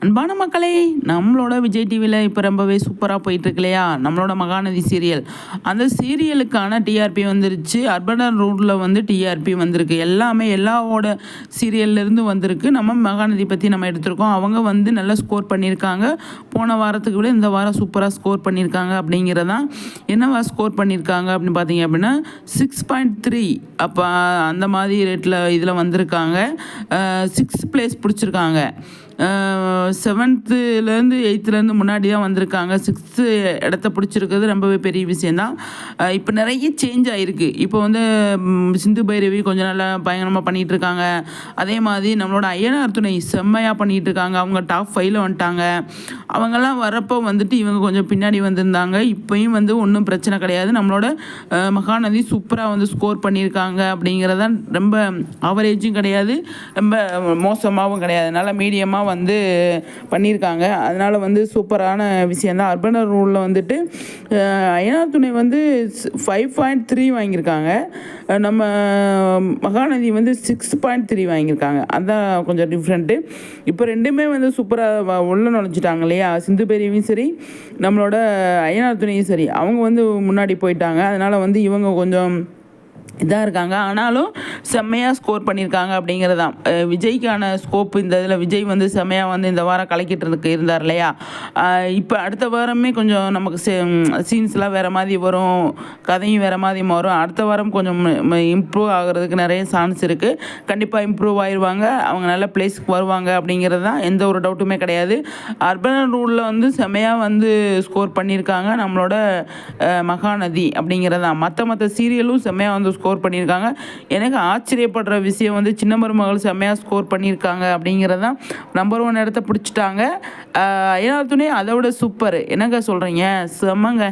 அன்பான மக்களே, நம்மளோட விஜய் டிவியில் இப்போ ரொம்பவே சூப்பராக போயிட்டுருக்கு இல்லையா, நம்மளோட மகாநதி சீரியல். அந்த சீரியலுக்கான டிஆர்பி வந்துருச்சு. அர்பன் ரூட்டில் வந்து டிஆர்பி வந்திருக்கு. எல்லாமே எல்லாவோட சீரியல்லேருந்து வந்திருக்கு. நம்ம மகாநதி பற்றி நம்ம எடுத்திருக்கோம். அவங்க வந்து நல்லா ஸ்கோர் பண்ணியிருக்காங்க. போன வாரத்துக்கு விட இந்த வாரம் சூப்பராக ஸ்கோர் பண்ணியிருக்காங்க. அப்படிங்கிறதான் என்னவா ஸ்கோர் பண்ணியிருக்காங்க அப்படின்னு பார்த்தீங்க அப்படின்னா 6.3 அப்போ அந்த மாதிரி ரேட்டில் இதில் வந்திருக்காங்க. 6th பிளேஸ் பிடிச்சிருக்காங்க. 7th-லேருந்து 8th-லேருந்து முன்னாடி தான் வந்திருக்காங்க. 6th இடத்த பிடிச்சிருக்கிறது ரொம்பவே பெரிய விஷயந்தான். இப்போ நிறைய சேஞ்ச் ஆகிருக்கு. இப்போ வந்து சிந்து பைரவி கொஞ்சம் நல்லா பயங்கரமாக பண்ணிகிட்டு இருக்காங்க. அதே மாதிரி நம்மளோட ஐயனார் துணை செம்மையாக பண்ணிகிட்டு இருக்காங்க. அவங்க டாப் 5ல் வந்துட்டாங்க. அவங்கெல்லாம் வரப்போ வந்துட்டு இவங்க கொஞ்சம் பின்னாடி வந்திருந்தாங்க. இப்போயும் வந்து ஒன்றும் பிரச்சனை கிடையாது. நம்மளோட மகாநதி சூப்பராக வந்து ஸ்கோர் பண்ணியிருக்காங்க. அப்படிங்கிறதான் ரொம்ப ஆவரேஜும் கிடையாது, ரொம்ப மோசமாகவும் கிடையாது, நல்லா மீடியமாக வந்து பண்ணியிருக்காங்க. அதனால் வந்து சூப்பரான விஷயந்தான். அர்பன் ரூலில் வந்துட்டு ஐயனார் துணை வந்து 5.3 வாங்கியிருக்காங்க. நம்ம மகாநதி வந்து 6.3 வாங்கியிருக்காங்க. அதுதான் கொஞ்சம் டிஃப்ரெண்ட்டு. இப்போ ரெண்டுமே வந்து சூப்பராக உள்ள நுழைஞ்சிட்டாங்க இல்லையா. சிந்து பெரியவும் சரி, நம்மளோட ஐயனார் துணையும் சரி, அவங்க வந்து முன்னாடி போயிட்டாங்க. அதனால் வந்து இவங்க கொஞ்சம் இதாக இருக்காங்க. ஆனாலும் செம்மையாக ஸ்கோர் பண்ணியிருக்காங்க. அப்படிங்கிறதான் விஜய்க்கான ஸ்கோப். இந்த இதில் விஜய் வந்து செம்மையாக வந்து இந்த வாரம் கலக்கிட்டு இருந்தார் இல்லையா. இப்போ அடுத்த வாரமே கொஞ்சம் நமக்கு சீன்ஸ்லாம் வேறு மாதிரி வரும், கதையும் வேறு மாதிரி வரும். அடுத்த வாரம் கொஞ்சம் இம்ப்ரூவ் ஆகிறதுக்கு நிறைய சான்ஸ் இருக்குது. கண்டிப்பாக இம்ப்ரூவ் ஆயிடுவாங்க. அவங்க நல்ல பிளேஸ்க்கு வருவாங்க. அப்படிங்கிறது தான் எந்த ஒரு டவுட்டுமே கிடையாது. அர்பன் ரூலில் வந்து செம்மையாக வந்து ஸ்கோர் பண்ணியிருக்காங்க நம்மளோட மகாநதி. அப்படிங்கிறதான் மற்ற சீரியலும் செம்மையாக வந்து ஸ்கோர் பண்ணியிருக்காங்க. எனக்கு ஆச்சரியப்படுற விஷயம் வந்து சின்ன மருமகள் செம்மையாக ஸ்கோர் பண்ணியிருக்காங்க. அப்படிங்கிறதான் நம்பர் 1 இடத்த பிடிச்சிட்டாங்க. ஐயனார் துணை அதை விட சூப்பர். என்னங்க சொல்கிறீங்க? செம்மங்க.